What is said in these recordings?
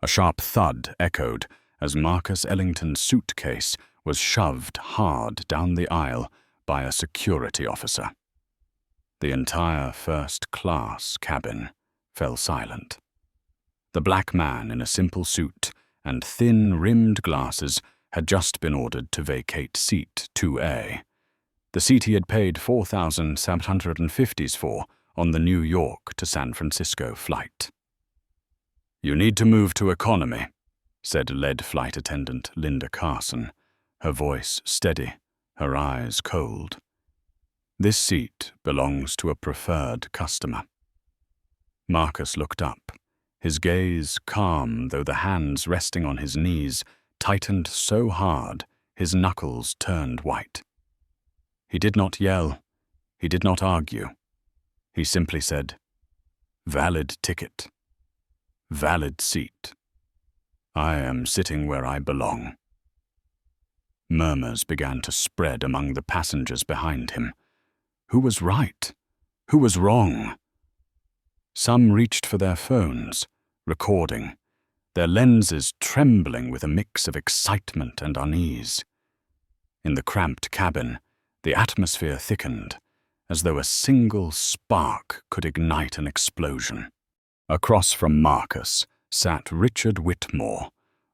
A sharp thud echoed as Marcus Ellington's suitcase was shoved hard down the aisle by a security officer. The entire first-class cabin fell silent. The black man in a simple suit and thin-rimmed glasses had just been ordered to vacate seat 2A, the seat he had paid $4,750 for on the New York to San Francisco flight. "You need to move to economy," said lead flight attendant Linda Carson, her voice steady, her eyes cold. "This seat belongs to a preferred customer." Marcus looked up, his gaze calm though the hands resting on his knees tightened so hard his knuckles turned white. He did not yell, he did not argue. He simply said, "Valid ticket. Valid seat. I am sitting where I belong." Murmurs began to spread among the passengers behind him. Who was right? Who was wrong? Some reached for their phones, recording, their lenses trembling with a mix of excitement and unease. In the cramped cabin, the atmosphere thickened, as though a single spark could ignite an explosion. Across from Marcus sat Richard Whitmore,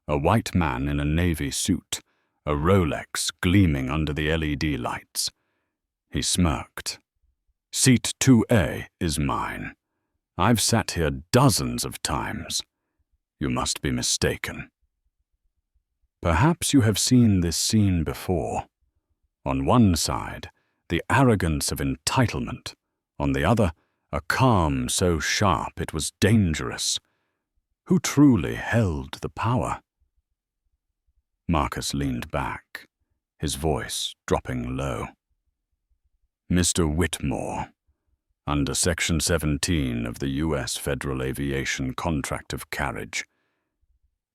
a white man in a navy suit, a Rolex gleaming under the LED lights. He smirked. "Seat 2A is mine. I've sat here dozens of times. You must be mistaken." Perhaps you have seen this scene before. On one side, the arrogance of entitlement. On the other, a calm so sharp it was dangerous. Who truly held the power? Marcus leaned back, his voice dropping low. "Mr. Whitmore, under Section 17 of the U.S. Federal Aviation Contract of Carriage,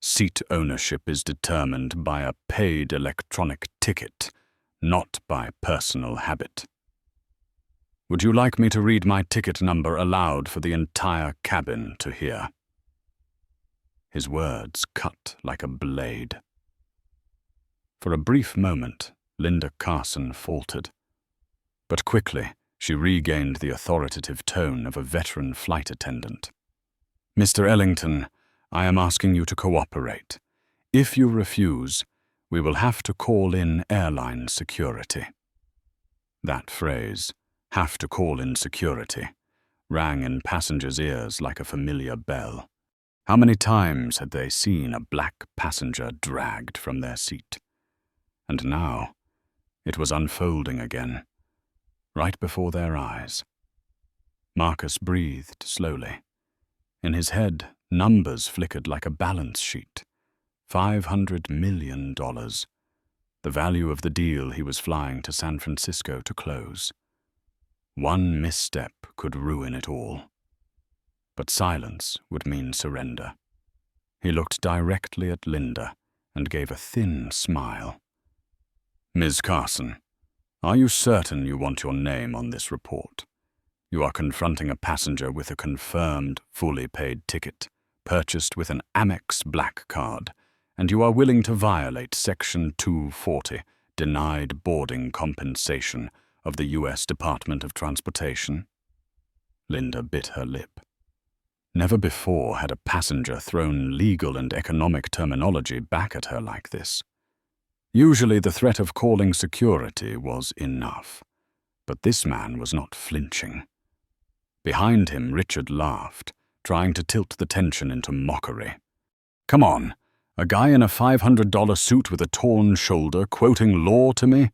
seat ownership is determined by a paid electronic ticket, not by personal habit. Would you like me to read my ticket number aloud for the entire cabin to hear?" His words cut like a blade. For a brief moment, Linda Carson faltered. But quickly, she regained the authoritative tone of a veteran flight attendant. "Mr. Ellington, I am asking you to cooperate. If you refuse, we will have to call in airline security." That phrase, "have to call in security," rang in passengers' ears like a familiar bell. How many times had they seen a black passenger dragged from their seat? And now, it was unfolding again, right before their eyes. Marcus breathed slowly. In his head, numbers flickered like a balance sheet. $500 million. The value of the deal he was flying to San Francisco to close. One misstep could ruin it all. But silence would mean surrender. He looked directly at Linda and gave a thin smile. "Ms. Carson, are you certain you want your name on this report? You are confronting a passenger with a confirmed, fully paid ticket, purchased with an Amex Black Card, and you are willing to violate Section 240, denied boarding compensation, of the U.S. Department of Transportation?" Linda bit her lip. Never before had a passenger thrown legal and economic terminology back at her like this. Usually the threat of calling security was enough, but this man was not flinching. Behind him, Richard laughed, trying to tilt the tension into mockery. "Come on, a guy in a $500 suit with a torn shoulder quoting law to me?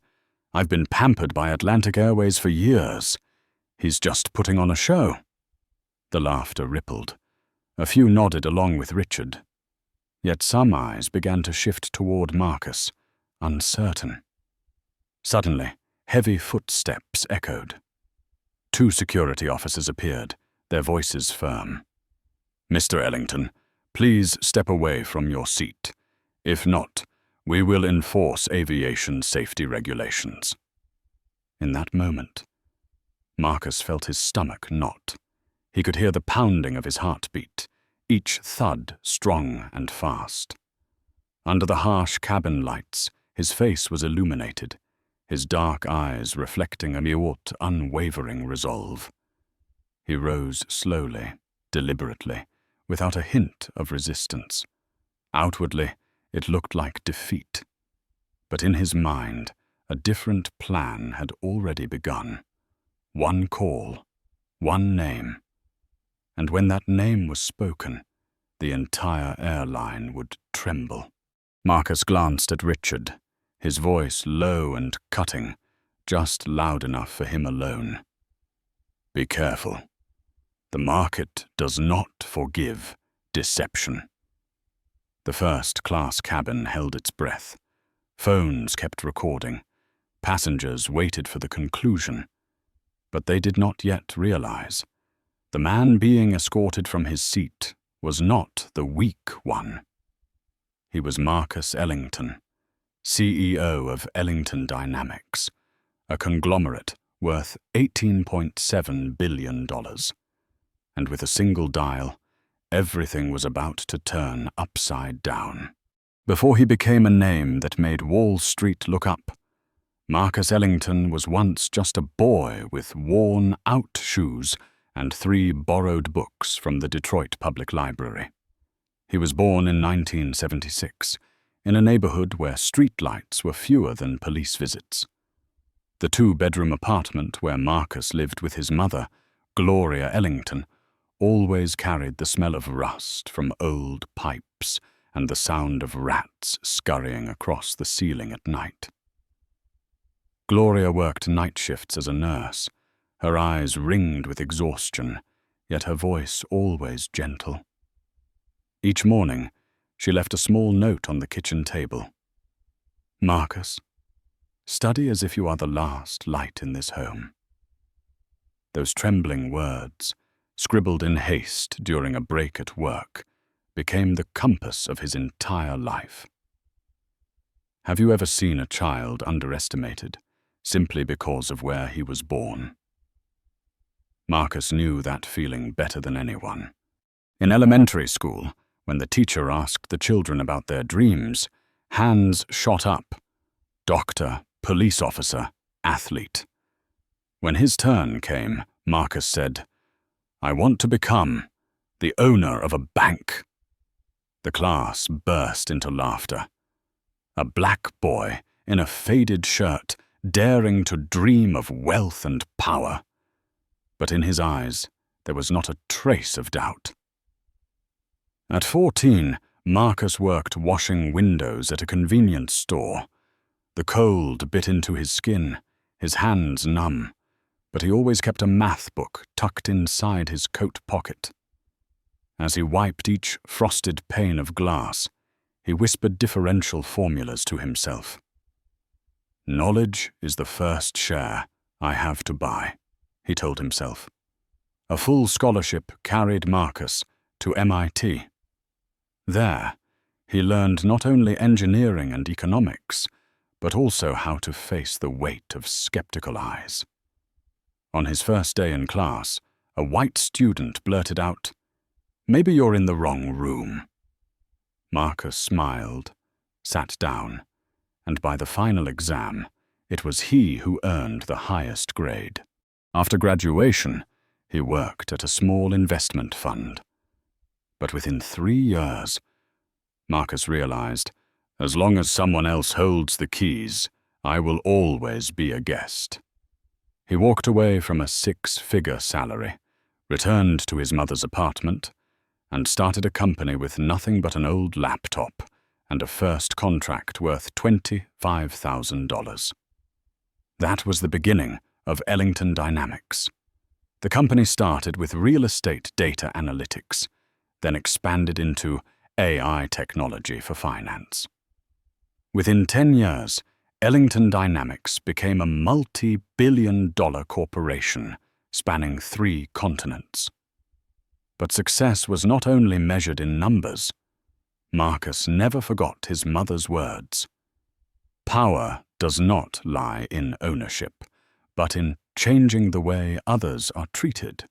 I've been pampered by Atlantic Airways for years. He's just putting on a show." The laughter rippled. A few nodded along with Richard. Yet some eyes began to shift toward Marcus, uncertain. Suddenly, heavy footsteps echoed. 2 security officers appeared, their voices firm. "Mr. Ellington, please step away from your seat. If not, we will enforce aviation safety regulations." In that moment, Marcus felt his stomach knot. He could hear the pounding of his heartbeat. each thud strong and fast. Under the harsh cabin lights, his face was illuminated, his dark eyes reflecting a mute, unwavering resolve. He rose slowly, deliberately, without a hint of resistance. Outwardly, it looked like defeat. But in his mind, a different plan had already begun. One call, one name. And when that name was spoken, the entire airline would tremble. Marcus glanced at Richard, his voice low and cutting, just loud enough for him alone. Be careful. The market does not forgive deception. The first-class cabin held its breath. Phones kept recording. Passengers waited for the conclusion. But they did not yet realize. The man being escorted from his seat was not the weak one. He was Marcus Ellington, CEO of Ellington Dynamics, a conglomerate worth $18.7 billion. And with a single dial, everything was about to turn upside down. Before he became a name that made Wall Street look up, Marcus Ellington was once just a boy with worn-out shoes and 3 borrowed books from the Detroit Public Library. He was born in 1976, in a neighborhood where streetlights were fewer than police visits. The 2-bedroom apartment where Marcus lived with his mother, Gloria Ellington, always carried the smell of rust from old pipes and the sound of rats scurrying across the ceiling at night. Gloria worked night shifts as a nurse, her eyes ringed with exhaustion, yet her voice always gentle. Each morning, she left a small note on the kitchen table. Marcus, study as if you are the last light in this home. Those trembling words, scribbled in haste during a break at work, became the compass of his entire life. Have you ever seen a child underestimated simply because of where he was born? Marcus knew that feeling better than anyone. In elementary school, when the teacher asked the children about their dreams, hands shot up. Doctor, police officer, athlete. When his turn came, Marcus said, I want to become the owner of a bank. The class burst into laughter. A black boy in a faded shirt, daring to dream of wealth and power. But in his eyes, there was not a trace of doubt. At 14, Marcus worked washing windows at a convenience store. The cold bit into his skin, his hands numb, but he always kept a math book tucked inside his coat pocket. As he wiped each frosted pane of glass, he whispered differential formulas to himself. Knowledge is the first share I have to buy, he told himself. A full scholarship carried Marcus to MIT. There, he learned not only engineering and economics, but also how to face the weight of skeptical eyes. On his first day in class, a white student blurted out, Maybe you're in the wrong room. Marcus smiled, sat down, and by the final exam, it was he who earned the highest grade. After graduation, he worked at a small investment fund. But within 3 years, Marcus realized, as long as someone else holds the keys, I will always be a guest. He walked away from a 6-figure salary, returned to his mother's apartment, and started a company with nothing but an old laptop and a first contract worth $25,000. That was the beginning of Ellington Dynamics. The company started with real estate data analytics, then expanded into AI technology for finance. Within 10 years, Ellington Dynamics became a multi-billion-dollar corporation spanning 3 continents. But success was not only measured in numbers. Marcus never forgot his mother's words. Power does not lie in ownership, but in changing the way others are treated.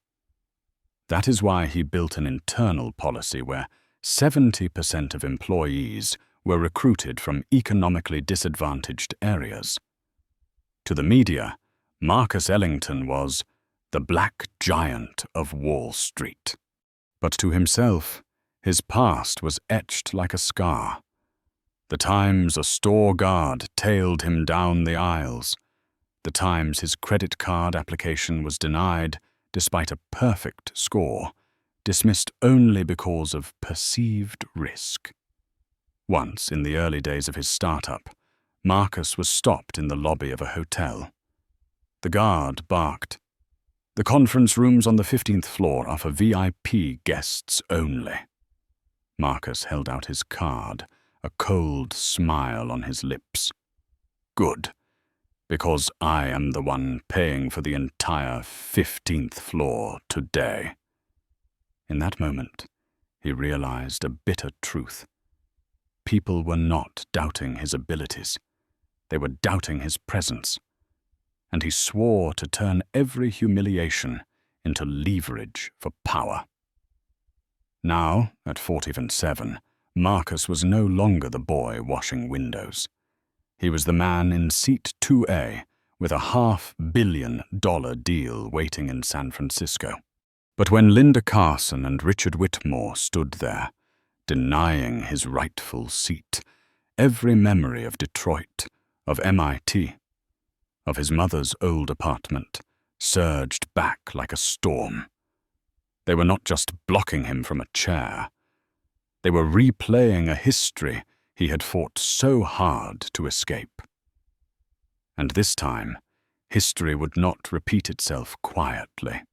That is why he built an internal policy where 70% of employees were recruited from economically disadvantaged areas. To the media, Marcus Ellington was the black giant of Wall Street. But to himself, his past was etched like a scar. The times a store guard tailed him down the aisles, the times his credit card application was denied despite a perfect score, dismissed only because of perceived risk. Once, in the early days of his startup, Marcus was stopped in the lobby of a hotel. The guard barked, "The conference rooms on the 15th floor are for VIP guests only." Marcus held out his card, a cold smile on his lips. "Good, because I am the one paying for the entire 15th floor today." In that moment, he realized a bitter truth. People were not doubting his abilities. They were doubting his presence. And he swore to turn every humiliation into leverage for power. Now, at 47, Marcus was no longer the boy washing windows. He was the man in seat 2A with a $500 million deal waiting in San Francisco. But when Linda Carson and Richard Whitmore stood there, denying his rightful seat, every memory of Detroit, of MIT, of his mother's old apartment, surged back like a storm. They were not just blocking him from a chair. They were replaying a history he had fought so hard to escape. And this time, history would not repeat itself quietly.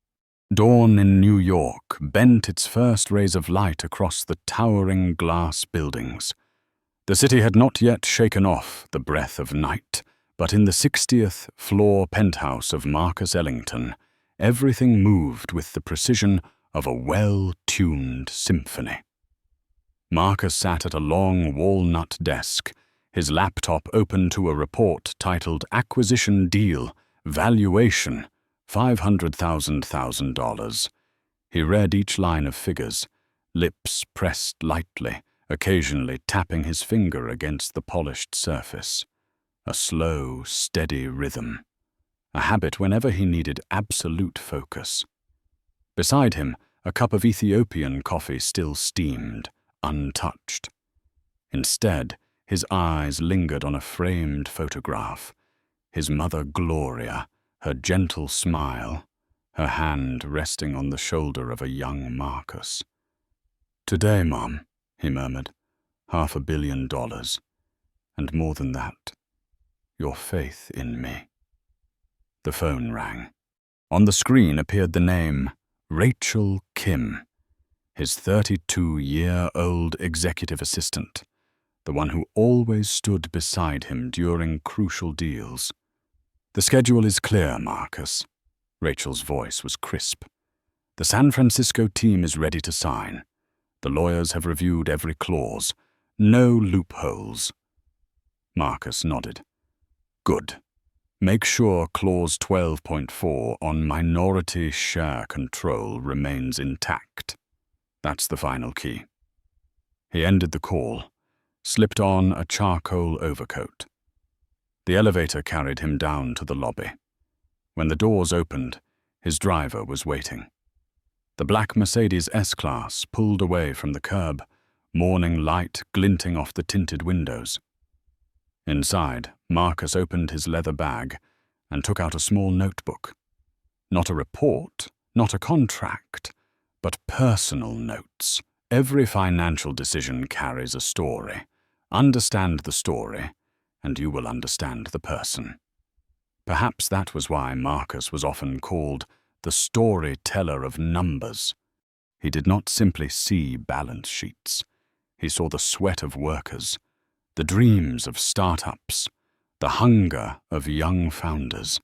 Dawn in New York bent its first rays of light across the towering glass buildings. The city had not yet shaken off the breath of night, but in the 60th floor penthouse of Marcus Ellington, everything moved with the precision of a well-tuned symphony. Marcus sat at a long walnut desk, his laptop open to a report titled Acquisition Deal, Valuation, $500,000. He read each line of figures, lips pressed lightly, occasionally tapping his finger against the polished surface. A slow, steady rhythm, a habit whenever he needed absolute focus. Beside him, a cup of Ethiopian coffee still steamed, untouched. Instead, his eyes lingered on a framed photograph, his mother Gloria, her gentle smile, her hand resting on the shoulder of a young Marcus. "Today, Mom," he murmured, $500 million, and more than that, your faith in me." The phone rang. On the screen appeared the name Rachel Kim, his 32-year-old executive assistant, the one who always stood beside him during crucial deals. "The schedule is clear, Marcus." Rachel's voice was crisp. "The San Francisco team is ready to sign. The lawyers have reviewed every clause. No loopholes." Marcus nodded. "Good. Make sure Clause 12.4 on minority share control remains intact. That's the final key." He ended the call, slipped on a charcoal overcoat. The elevator carried him down to the lobby. When the doors opened, his driver was waiting. The black Mercedes S-Class pulled away from the curb, morning light glinting off the tinted windows. Inside, Marcus opened his leather bag and took out a small notebook. Not a report, not a contract, but personal notes. Every financial decision carries a story. Understand the story, and you will understand the person. Perhaps that was why Marcus was often called the storyteller of numbers. He did not simply see balance sheets. He saw the sweat of workers, the dreams of startups, the hunger of young founders.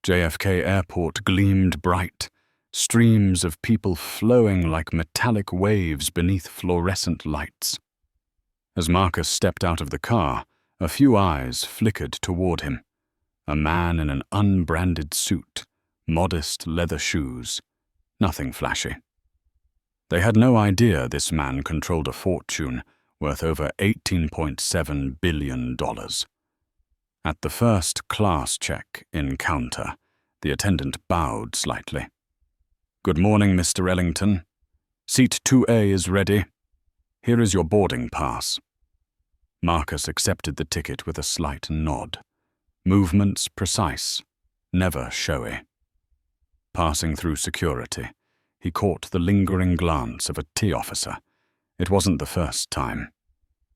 JFK Airport gleamed bright, streams of people flowing like metallic waves beneath fluorescent lights. As Marcus stepped out of the car, a few eyes flickered toward him. A man in an unbranded suit, modest leather shoes. Nothing flashy. They had no idea this man controlled a fortune worth over $18.7 billion. At the first class check in counter, the attendant bowed slightly. "Good morning, Mr. Ellington. Seat 2A is ready. Here is your boarding pass." Marcus accepted the ticket with a slight nod. Movements precise, never showy. Passing through security, he caught the lingering glance of a T officer. It wasn't the first time.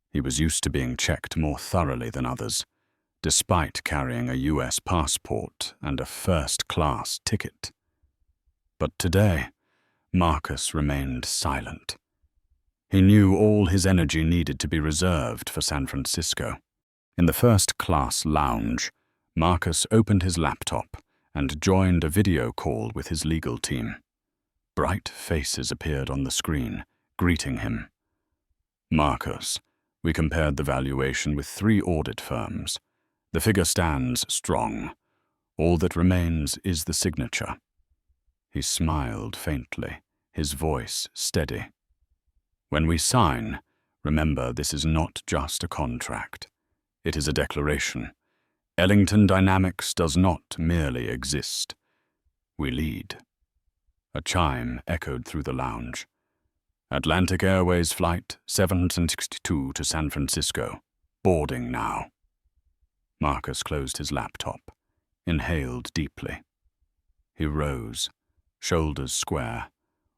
He was used to being checked more thoroughly than others, despite carrying a US passport and a first-class ticket. But today, Marcus remained silent. He knew all his energy needed to be reserved for San Francisco. In the first-class lounge, Marcus opened his laptop and joined a video call with his legal team. Bright faces appeared on the screen, greeting him. "Marcus, we compared the valuation with 3 audit firms. The figure stands strong. All that remains is the signature." He smiled faintly, his voice steady. "When we sign, remember this is not just a contract. It is a declaration. Ellington Dynamics does not merely exist. We lead." A chime echoed through the lounge. "Atlantic Airways Flight 762 to San Francisco. Boarding now." Marcus closed his laptop, inhaled deeply. He rose, shoulders square,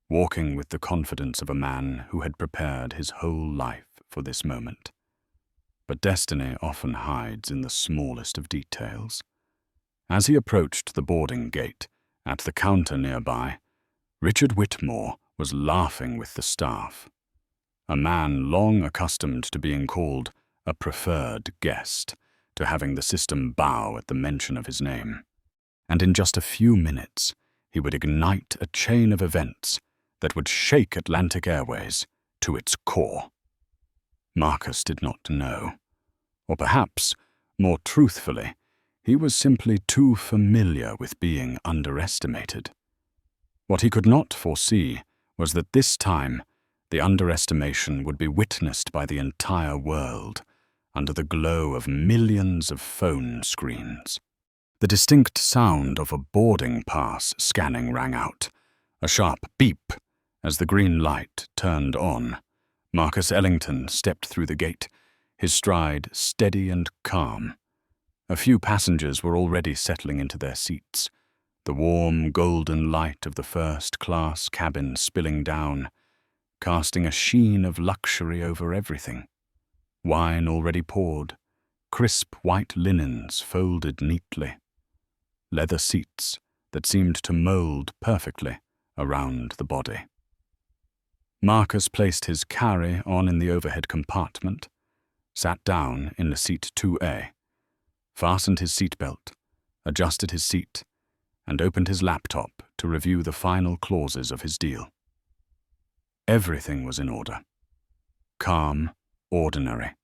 walking with the confidence of a man who had prepared his whole life for this moment. But destiny often hides in the smallest of details. As he approached the boarding gate, at the counter nearby, Richard Whitmore was laughing with the staff. A man long accustomed to being called a preferred guest, to having the system bow at the mention of his name. And in just a few minutes, he would ignite a chain of events that would shake Atlantic Airways to its core. Marcus did not know. Or perhaps, more truthfully, he was simply too familiar with being underestimated. What he could not foresee was that this time, the underestimation would be witnessed by the entire world, under the glow of millions of phone screens. The distinct sound of a boarding pass scanning rang out, a sharp beep as the green light turned on. Marcus Ellington stepped through the gate, his stride steady and calm. A few passengers were already settling into their seats, the warm golden light of the first-class cabin spilling down, casting a sheen of luxury over everything. Wine already poured, crisp white linens folded neatly, leather seats that seemed to mold perfectly around the body. Marcus placed his carry-on in the overhead compartment, sat down in the seat 2A, fastened his seatbelt, adjusted his seat, and opened his laptop to review the final clauses of his deal. Everything was in order. Calm, ordinary.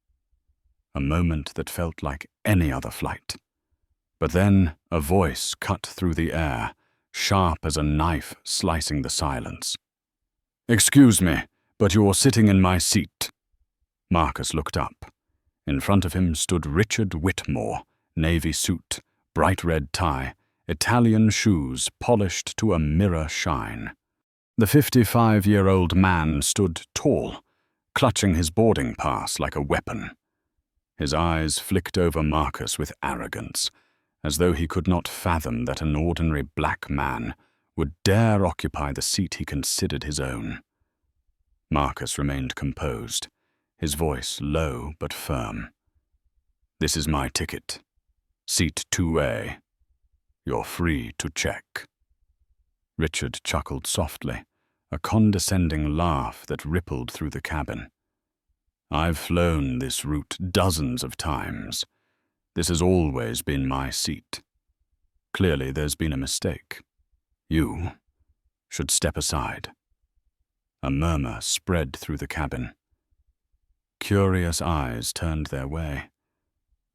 A moment that felt like any other flight. But then a voice cut through the air, sharp as a knife slicing the silence. "Excuse me, but you're sitting in my seat." Marcus looked up. In front of him stood Richard Whitmore, navy suit, bright red tie, Italian shoes polished to a mirror shine. The 55-year-old man stood tall, clutching his boarding pass like a weapon. His eyes flicked over Marcus with arrogance, as though he could not fathom that an ordinary black man would dare occupy the seat he considered his own. Marcus remained composed, his voice low but firm. "This is my ticket. Seat 2A. You're free to check." Richard chuckled softly, a condescending laugh that rippled through the cabin. "I've flown this route dozens of times. This has always been my seat. Clearly there's been a mistake. You should step aside." A murmur spread through the cabin. Curious eyes turned their way.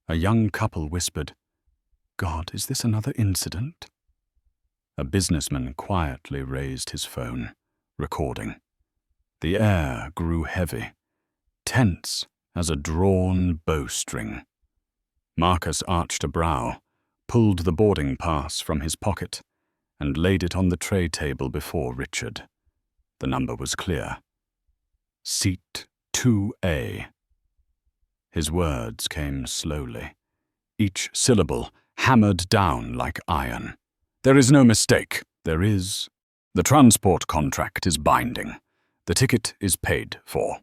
A young couple whispered, "God, is this another incident?" A businessman quietly raised his phone, recording. The air grew heavy, tense as a drawn bowstring. Marcus arched a brow, pulled the boarding pass from his pocket, and laid it on the tray table before Richard. The number was clear. Seat 2A. His words came slowly, each syllable hammered down like iron. There is no mistake. There is. The transport contract is binding. The ticket is paid for.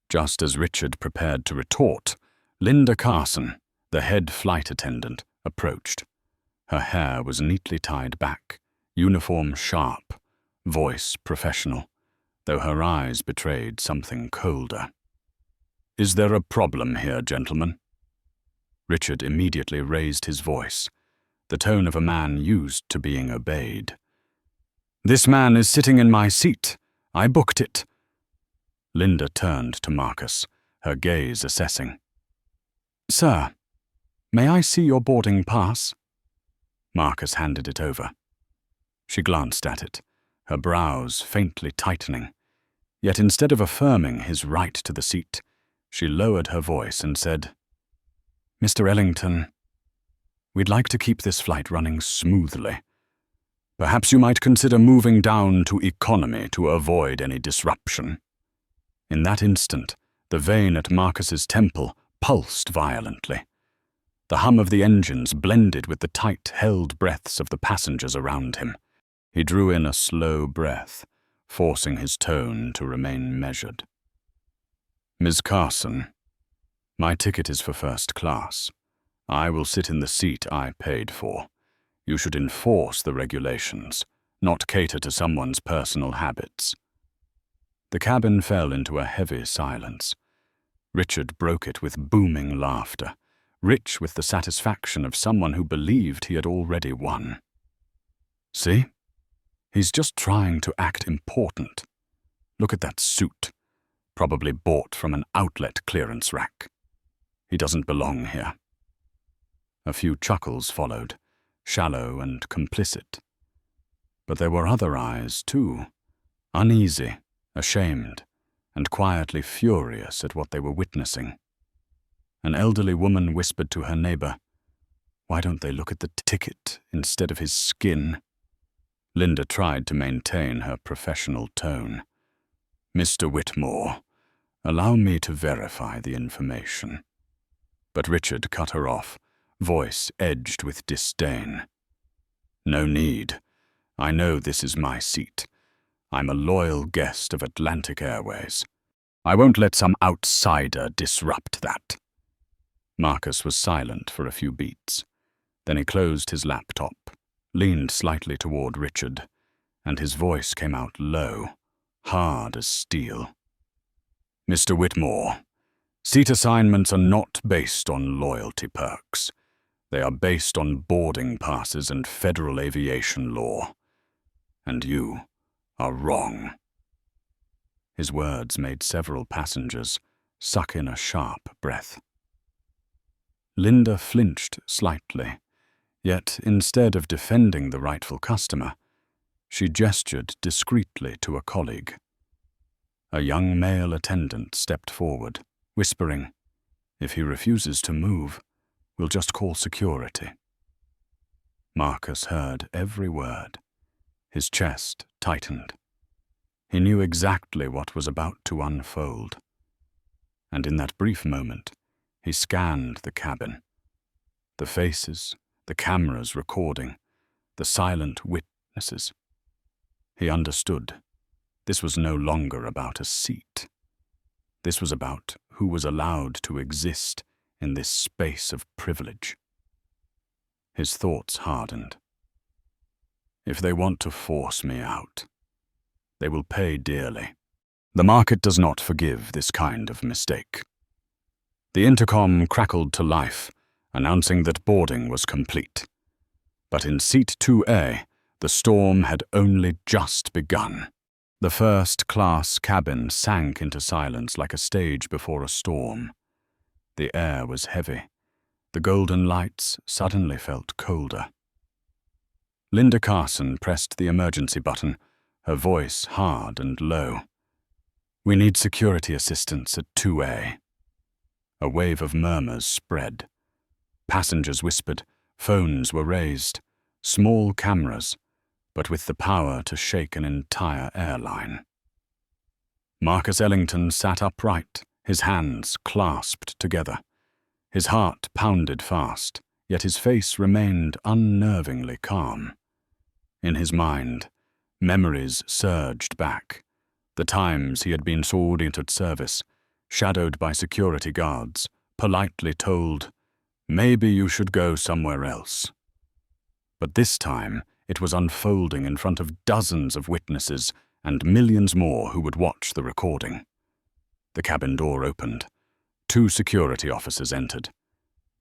Just as Richard prepared to retort, Linda Carson, the head flight attendant, approached. Her hair was neatly tied back, uniform sharp, voice professional, though her eyes betrayed something colder. "Is there a problem here, gentlemen?" Richard immediately raised his voice, the tone of a man used to being obeyed. "This man is sitting in my seat. I booked it." Linda turned to Marcus, her gaze assessing. "Sir, may I see your boarding pass?" Marcus handed it over. She glanced at it, her brows faintly tightening. Yet instead of affirming his right to the seat, she lowered her voice and said, "Mr. Ellington, we'd like to keep this flight running smoothly. Perhaps you might consider moving down to economy to avoid any disruption." In that instant, the vein at Marcus's temple pulsed violently. The hum of the engines blended with the tight-held breaths of the passengers around him. He drew in a slow breath, forcing his tone to remain measured. "Ms. Carson, my ticket is for first class. I will sit in the seat I paid for. You should enforce the regulations, not cater to someone's personal habits." The cabin fell into a heavy silence. Richard broke it with booming laughter, rich with the satisfaction of someone who believed he had already won. "See? He's just trying to act important. Look at that suit, probably bought from an outlet clearance rack. He doesn't belong here." A few chuckles followed, shallow and complicit. But there were other eyes, too, uneasy, ashamed, and quietly furious at what they were witnessing. An elderly woman whispered to her neighbor, "Why don't they look at the ticket instead of his skin?" Linda tried to maintain her professional tone. "Mr. Whitmore, allow me to verify the information." But Richard cut her off, voice edged with disdain. "No need. I know this is my seat. I'm a loyal guest of Atlantic Airways. I won't let some outsider disrupt that." Marcus was silent for a few beats. Then he closed his laptop, leaned slightly toward Richard, and his voice came out low, hard as steel. "Mr. Whitmore, seat assignments are not based on loyalty perks. They are based on boarding passes and federal aviation law. And you are wrong." His words made several passengers suck in a sharp breath. Linda flinched slightly, yet instead of defending the rightful customer, she gestured discreetly to a colleague. A young male attendant stepped forward, whispering, "If he refuses to move, we'll just call security." Marcus heard every word. His chest tightened. He knew exactly what was about to unfold. And in that brief moment, he scanned the cabin. The faces, the cameras recording, the silent witnesses. He understood. This was no longer about a seat. This was about who was allowed to exist in this space of privilege. His thoughts hardened. If they want to force me out, they will pay dearly. The market does not forgive this kind of mistake. The intercom crackled to life, announcing that boarding was complete. But in seat 2A, the storm had only just begun. The first-class cabin sank into silence like a stage before a storm. The air was heavy. The golden lights suddenly felt colder. Linda Carson pressed the emergency button, her voice hard and low. "We need security assistance at 2A. A wave of murmurs spread. Passengers whispered, phones were raised, small cameras, but with the power to shake an entire airline. Marcus Ellington sat upright, his hands clasped together. His heart pounded fast, yet his face remained unnervingly calm. In his mind, memories surged back, the times he had been ordered at service, shadowed by security guards, politely told, "Maybe you should go somewhere else." But this time, it was unfolding in front of dozens of witnesses and millions more who would watch the recording. The cabin door opened. 2 security officers entered.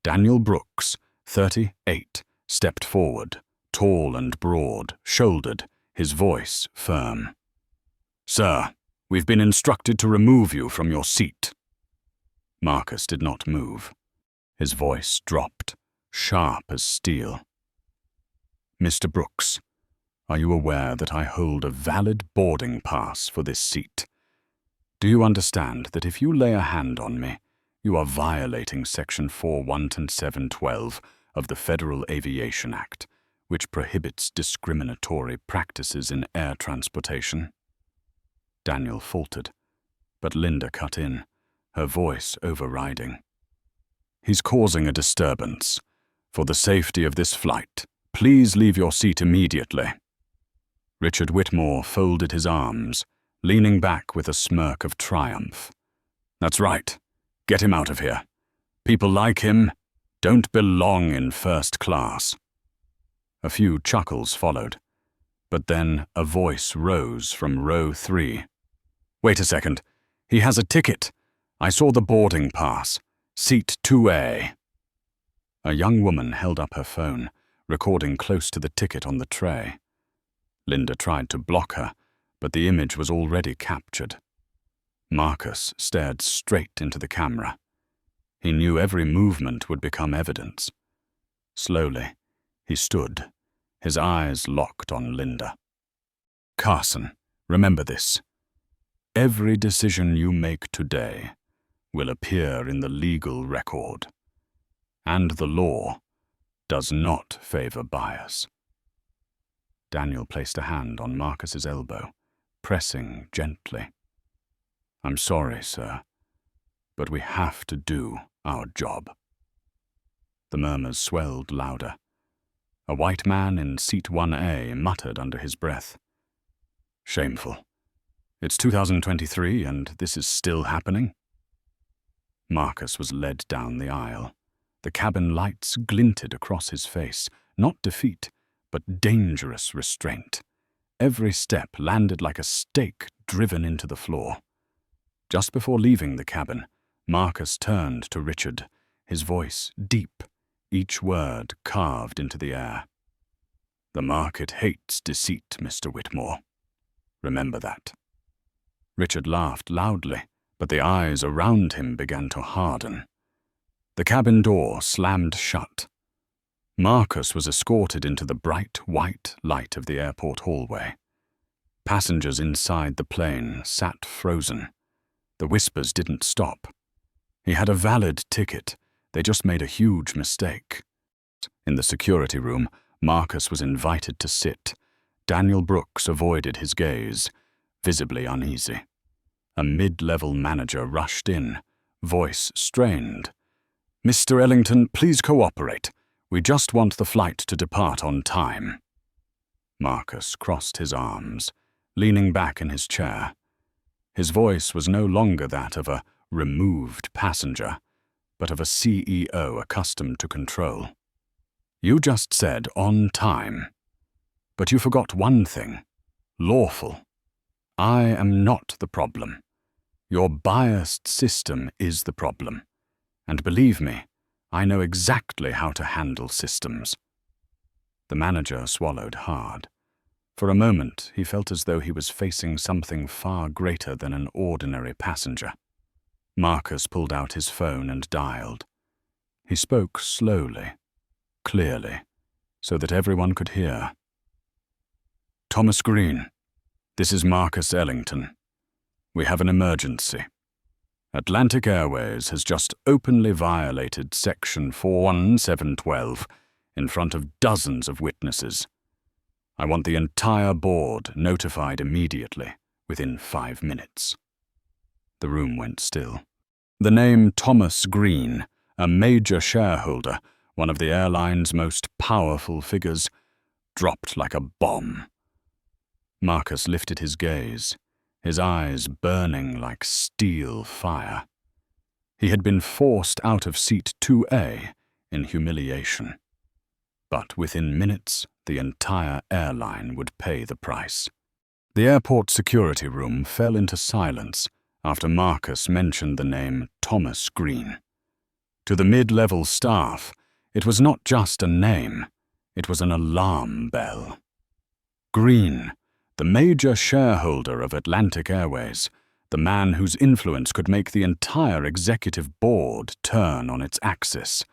Daniel Brooks, 38, stepped forward, tall and broad-shouldered, his voice firm. "Sir, we've been instructed to remove you from your seat." Marcus did not move. His voice dropped, sharp as steel. "Mr. Brooks, are you aware that I hold a valid boarding pass for this seat? Do you understand that if you lay a hand on me, you are violating Section 41712 of the Federal Aviation Act, which prohibits discriminatory practices in air transportation?" Daniel faltered, but Linda cut in, her voice overriding. "He's causing a disturbance. For the safety of this flight, please leave your seat immediately." Richard Whitmore folded his arms, leaning back with a smirk of triumph. "That's right. Get him out of here. People like him don't belong in first class." A few chuckles followed, but then a voice rose from row 3. "Wait a second. He has a ticket. I saw the boarding pass. Seat 2A. A young woman held up her phone, recording close to the ticket on the tray. Linda tried to block her, but the image was already captured. Marcus stared straight into the camera. He knew every movement would become evidence. Slowly, he stood, his eyes locked on Linda. "Carson, remember this. Every decision you make today will appear in the legal record, and the law does not favor bias." Daniel placed a hand on Marcus's elbow, pressing gently. "I'm sorry, sir, but we have to do our job." The murmurs swelled louder. A white man in seat 1A muttered under his breath, "Shameful. It's 2023 and this is still happening?" Marcus was led down the aisle. The cabin lights glinted across his face, not defeat, but dangerous restraint. Every step landed like a stake driven into the floor. Just before leaving the cabin, Marcus turned to Richard, his voice deep, each word carved into the air. "The market hates deceit, Mr. Whitmore. Remember that." Richard laughed loudly, but the eyes around him began to harden. The cabin door slammed shut. Marcus was escorted into the bright white light of the airport hallway. Passengers inside the plane sat frozen. The whispers didn't stop. He had a valid ticket. They just made a huge mistake. In the security room, Marcus was invited to sit. Daniel Brooks avoided his gaze, visibly uneasy. A mid-level manager rushed in, voice strained. "Mr. Ellington, please cooperate. We just want the flight to depart on time." Marcus crossed his arms, leaning back in his chair. His voice was no longer that of a removed passenger, but of a CEO accustomed to control. "You just said on time. But you forgot one thing: lawful. I am not the problem. Your biased system is the problem. And believe me, I know exactly how to handle systems." The manager swallowed hard. For a moment, he felt as though he was facing something far greater than an ordinary passenger. Marcus pulled out his phone and dialed. He spoke slowly, clearly, so that everyone could hear. Thomas Green, this is Marcus Ellington. We have an emergency. Atlantic Airways has just openly violated Section 41712 in front of dozens of witnesses. I want the entire board notified immediately, within 5 minutes. The room went still. The name Thomas Green, a major shareholder, one of the airline's most powerful figures, dropped like a bomb. Marcus lifted his gaze, his eyes burning like steel fire. He had been forced out of seat 2A in humiliation. But within minutes, the entire airline would pay the price. The airport security room fell into silence after Marcus mentioned the name Thomas Green. To the mid-level staff, it was not just a name, it was an alarm bell. Green, the major shareholder of Atlantic Airways, the man whose influence could make the entire executive board turn on its axis.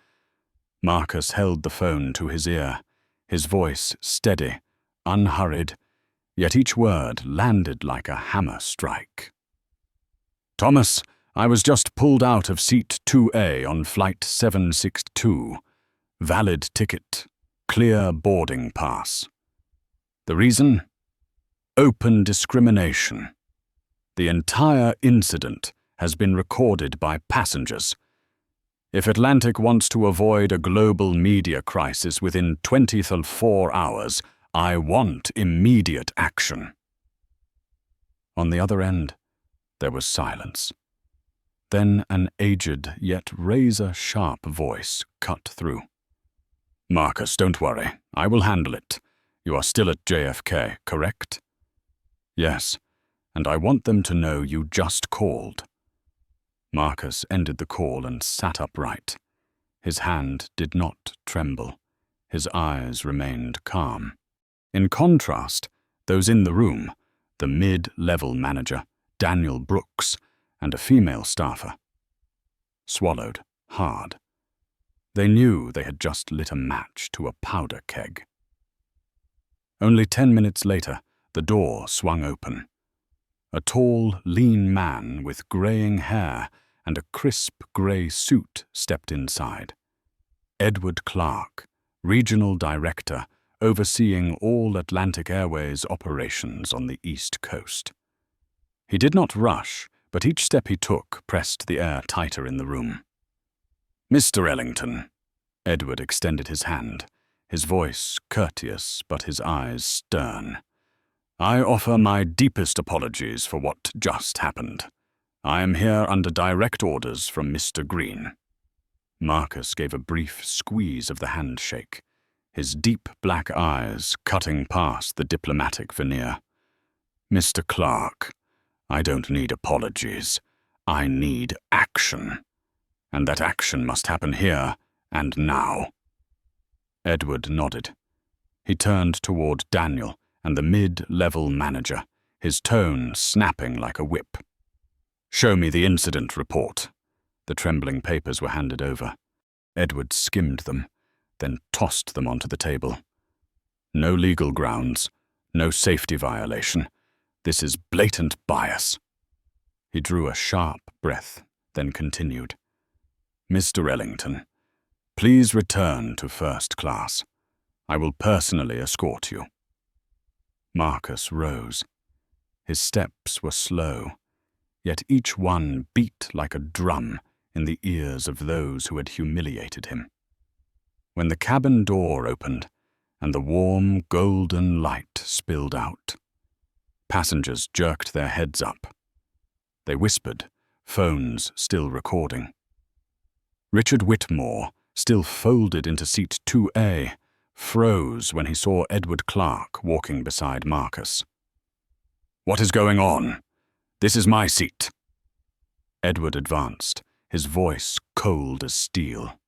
Marcus held the phone to his ear, his voice steady, unhurried, yet each word landed like a hammer strike. Thomas, I was just pulled out of seat 2A on flight 762. Valid ticket, clear boarding pass. The reason? Open discrimination. The entire incident has been recorded by passengers. If Atlantic wants to avoid a global media crisis within 24 hours, I want immediate action. On the other end, there was silence. Then an aged yet razor-sharp voice cut through. Marcus, don't worry. I will handle it. You are still at JFK, correct? Yes, and I want them to know you just called. Marcus ended the call and sat upright. His hand did not tremble. His eyes remained calm. In contrast, those in the room, the mid-level manager, Daniel Brooks, and a female staffer, swallowed hard. They knew they had just lit a match to a powder keg. Only 10 minutes later, the door swung open. A tall, lean man with graying hair and a crisp grey suit stepped inside. Edward Clark, regional director, overseeing all Atlantic Airways operations on the East Coast. He did not rush, but each step he took pressed the air tighter in the room. Mr. Ellington, Edward extended his hand, his voice courteous but his eyes stern. I offer my deepest apologies for what just happened. I am here under direct orders from Mr. Green. Marcus gave a brief squeeze of the handshake, his deep black eyes cutting past the diplomatic veneer. Mr. Clark, I don't need apologies. I need action. And that action must happen here and now. Edward nodded. He turned toward Daniel and the mid-level manager, his tone snapping like a whip. Show me the incident report. The trembling papers were handed over. Edward skimmed them, then tossed them onto the table. No legal grounds, no safety violation. This is blatant bias. He drew a sharp breath, then continued. Mr. Ellington, please return to first class. I will personally escort you. Marcus rose. His steps were slow, yet each one beat like a drum in the ears of those who had humiliated him. When the cabin door opened and the warm, golden light spilled out, passengers jerked their heads up. They whispered, phones still recording. Richard Whitmore, still folded into seat 2A, froze when he saw Edward Clark walking beside Marcus. What is going on? This is my seat. Edward advanced, his voice cold as steel.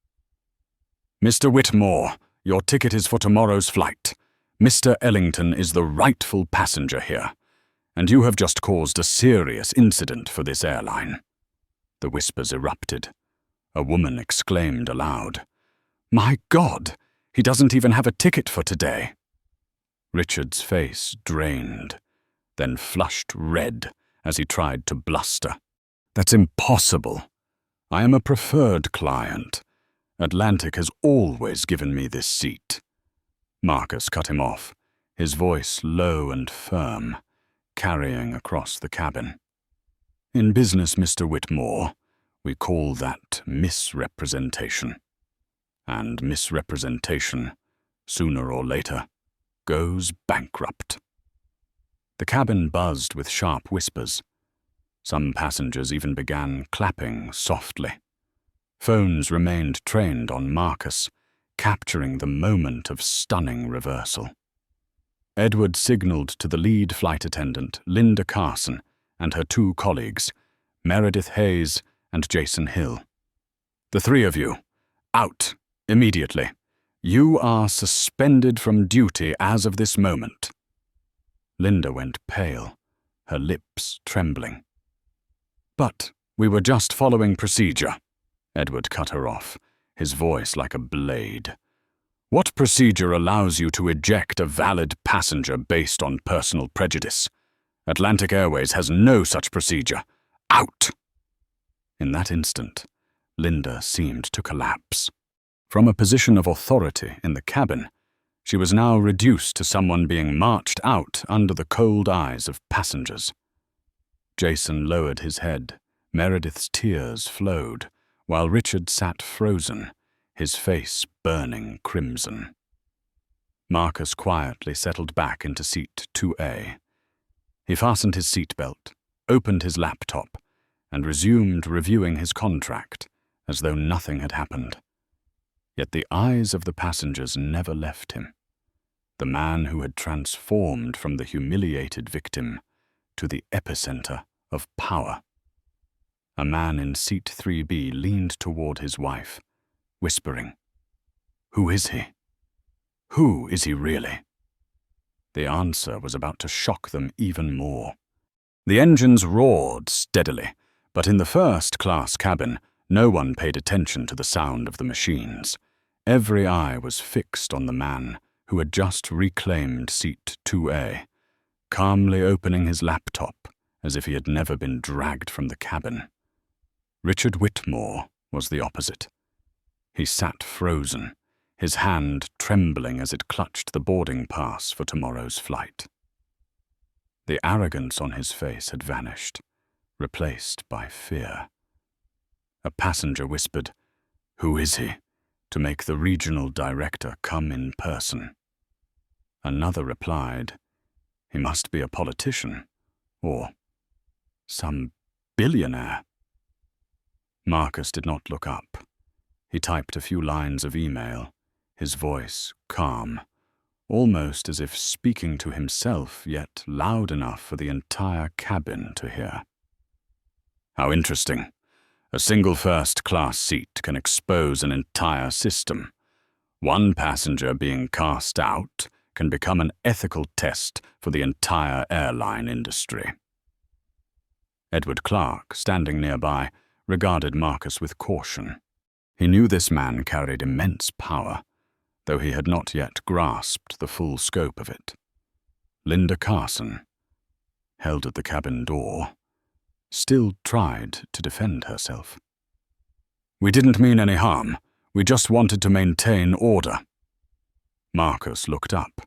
Mr. Whitmore, your ticket is for tomorrow's flight. Mr. Ellington is the rightful passenger here, and you have just caused a serious incident for this airline. The whispers erupted. A woman exclaimed aloud, My God! He doesn't even have a ticket for today. Richard's face drained, then flushed red as he tried to bluster. "That's impossible. I am a preferred client. Atlantic has always given me this seat." Marcus cut him off, his voice low and firm, carrying across the cabin. "In business, Mr. Whitmore, we call that misrepresentation. And misrepresentation, sooner or later, goes bankrupt." The cabin buzzed with sharp whispers. Some passengers even began clapping softly. Phones remained trained on Marcus, capturing the moment of stunning reversal. Edward signaled to the lead flight attendant, Linda Carson, and her two colleagues, Meredith Hayes and Jason Hill. "The three of you, out, immediately. You are suspended from duty as of this moment." Linda went pale, her lips trembling. "But we were just following procedure," Edward cut her off, his voice like a blade. "What procedure allows you to eject a valid passenger based on personal prejudice? Atlantic Airways has no such procedure. Out!" In that instant, Linda seemed to collapse. From a position of authority in the cabin, she was now reduced to someone being marched out under the cold eyes of passengers. Jason lowered his head, Meredith's tears flowed, while Richard sat frozen, his face burning crimson. Marcus quietly settled back into seat 2A. He fastened his seatbelt, opened his laptop, and resumed reviewing his contract as though nothing had happened. Yet the eyes of the passengers never left him, the man who had transformed from the humiliated victim to the epicenter of power. A man in seat 3B leaned toward his wife, whispering, "Who is he? Who is he really?" The answer was about to shock them even more. The engines roared steadily, but in the first-class cabin, no one paid attention to the sound of the machines. Every eye was fixed on the man who had just reclaimed seat 2A, calmly opening his laptop as if he had never been dragged from the cabin. Richard Whitmore was the opposite. He sat frozen, his hand trembling as it clutched the boarding pass for tomorrow's flight. The arrogance on his face had vanished, replaced by fear. A passenger whispered, "Who is he?" to make the regional director come in person. Another replied, "He must be a politician, or some billionaire." Marcus did not look up. He typed a few lines of email, his voice calm, almost as if speaking to himself, yet loud enough for the entire cabin to hear. "How interesting. A single first-class seat can expose an entire system. One passenger being cast out can become an ethical test for the entire airline industry." Edward Clark, standing nearby, regarded Marcus with caution. He knew this man carried immense power, though he had not yet grasped the full scope of it. Linda Carson, held at the cabin door, still tried to defend herself. "We didn't mean any harm. We just wanted to maintain order." Marcus looked up,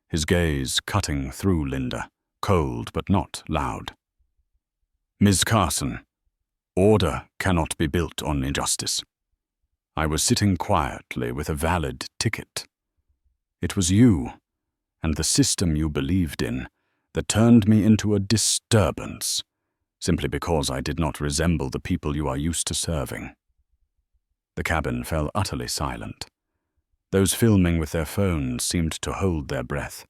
his gaze cutting through Linda, cold but not loud. "Ms. Carson, order cannot be built on injustice. I was sitting quietly with a valid ticket. It was you, and the system you believed in, that turned me into a disturbance, simply because I did not resemble the people you are used to serving." The cabin fell utterly silent. Those filming with their phones seemed to hold their breath.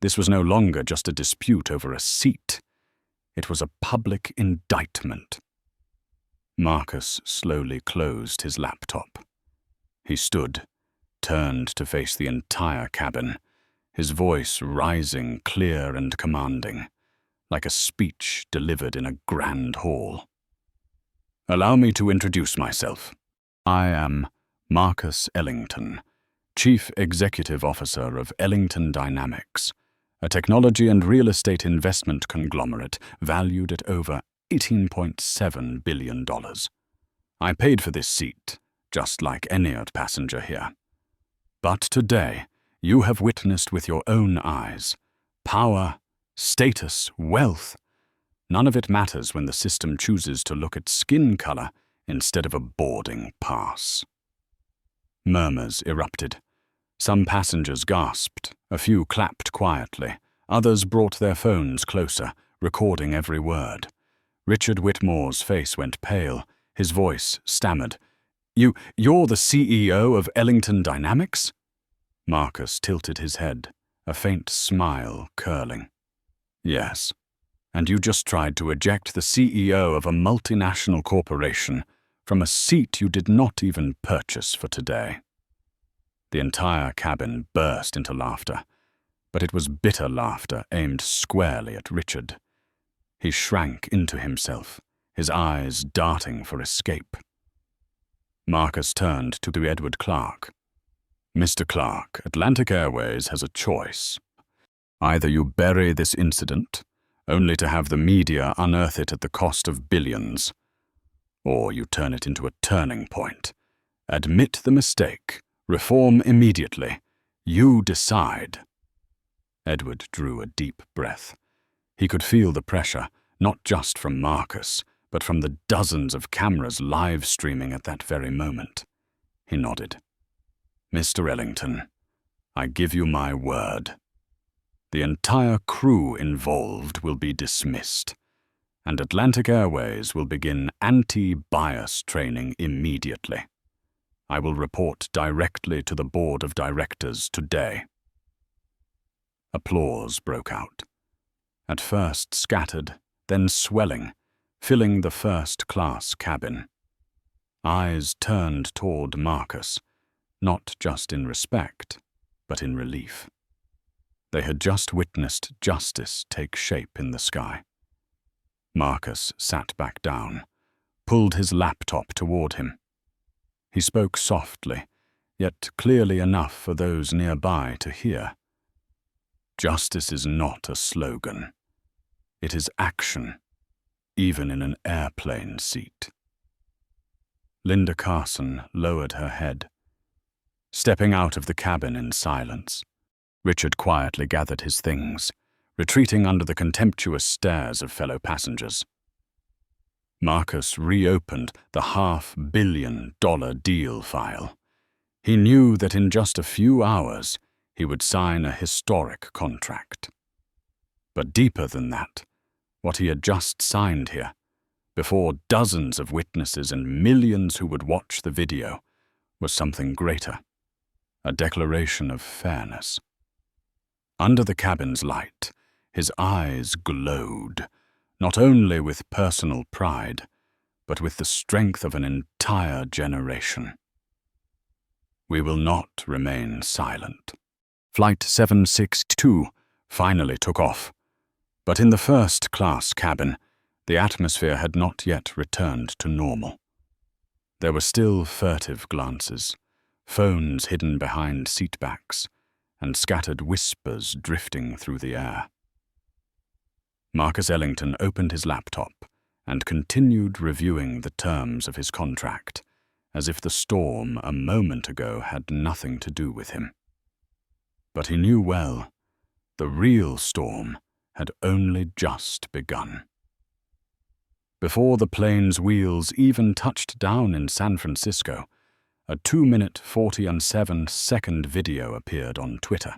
This was no longer just a dispute over a seat. It was a public indictment. Marcus slowly closed his laptop. He stood, turned to face the entire cabin, his voice rising clear and commanding, like a speech delivered in a grand hall. "Allow me to introduce myself. I am Marcus Ellington, Chief Executive Officer of Ellington Dynamics, a technology and real estate investment conglomerate valued at over $18.7 billion. I paid for this seat, just like any other passenger here. But today, you have witnessed with your own eyes power, status, wealth. None of it matters when the system chooses to look at skin color instead of a boarding pass. Murmurs erupted. Some passengers gasped, a few clapped quietly, others brought their phones closer, recording every word. Richard Whitmore's face went pale, his voice stammered. You're the CEO of Ellington Dynamics? Marcus tilted his head, a faint smile curling. Yes, and you just tried to eject the CEO of a multinational corporation from a seat you did not even purchase for today. The entire cabin burst into laughter, but it was bitter laughter aimed squarely at Richard. He shrank into himself, his eyes darting for escape. Marcus turned to Edward Clark. Mr. Clark, Atlantic Airways has a choice. Either you bury this incident, only to have the media unearth it at the cost of billions, or you turn it into a turning point. Admit the mistake. Reform immediately. You decide. Edward drew a deep breath. He could feel the pressure, not just from Marcus, but from the dozens of cameras live streaming at that very moment. He nodded. Mr. Ellington, I give you my word. The entire crew involved will be dismissed, and Atlantic Airways will begin anti-bias training immediately. I will report directly to the board of directors today. Applause broke out. At first scattered, then swelling, filling the first-class cabin. Eyes turned toward Marcus, not just in respect, but in relief. They had just witnessed justice take shape in the sky. Marcus sat back down, pulled his laptop toward him. He spoke softly, yet clearly enough for those nearby to hear. Justice is not a slogan. It is action, even in an airplane seat. Linda Carson lowered her head, stepping out of the cabin in silence. Richard quietly gathered his things, retreating under the contemptuous stares of fellow passengers. Marcus reopened the $500 million deal file. He knew that in just a few hours he would sign a historic contract. But deeper than that, what he had just signed here, before dozens of witnesses and millions who would watch the video, was something greater, a declaration of fairness. Under the cabin's light, his eyes glowed, not only with personal pride, but with the strength of an entire generation. We will not remain silent. Flight 762 finally took off, but in the first-class cabin, the atmosphere had not yet returned to normal. There were still furtive glances, phones hidden behind seatbacks, and scattered whispers drifting through the air. Marcus Ellington opened his laptop and continued reviewing the terms of his contract, as if the storm a moment ago had nothing to do with him. But he knew well, the real storm had only just begun. Before the plane's wheels even touched down in San Francisco, a 2-minute 47-second video appeared on Twitter.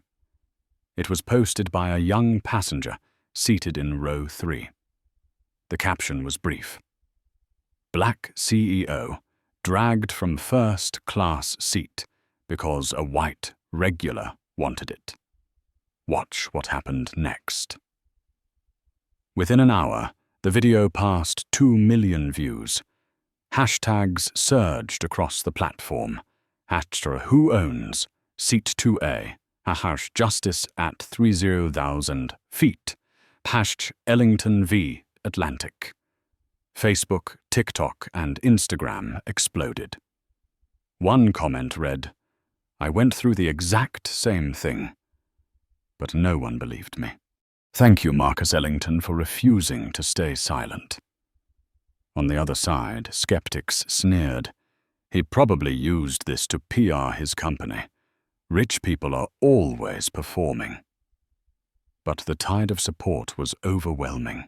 It was posted by a young passenger seated in row 3. The caption was brief. Black CEO dragged from first-class seat because a white regular wanted it. Watch what happened next. Within an hour, the video passed 2 million views. Hashtags surged across the platform. #Who owns Seat 2A? #Justice at 30,000 feet. #Ellington v. Atlantic. Facebook, TikTok, and Instagram exploded. One comment read, I went through the exact same thing, but no one believed me. Thank you, Marcus Ellington, for refusing to stay silent. On the other side, skeptics sneered. He probably used this to PR his company. Rich people are always performing. But the tide of support was overwhelming.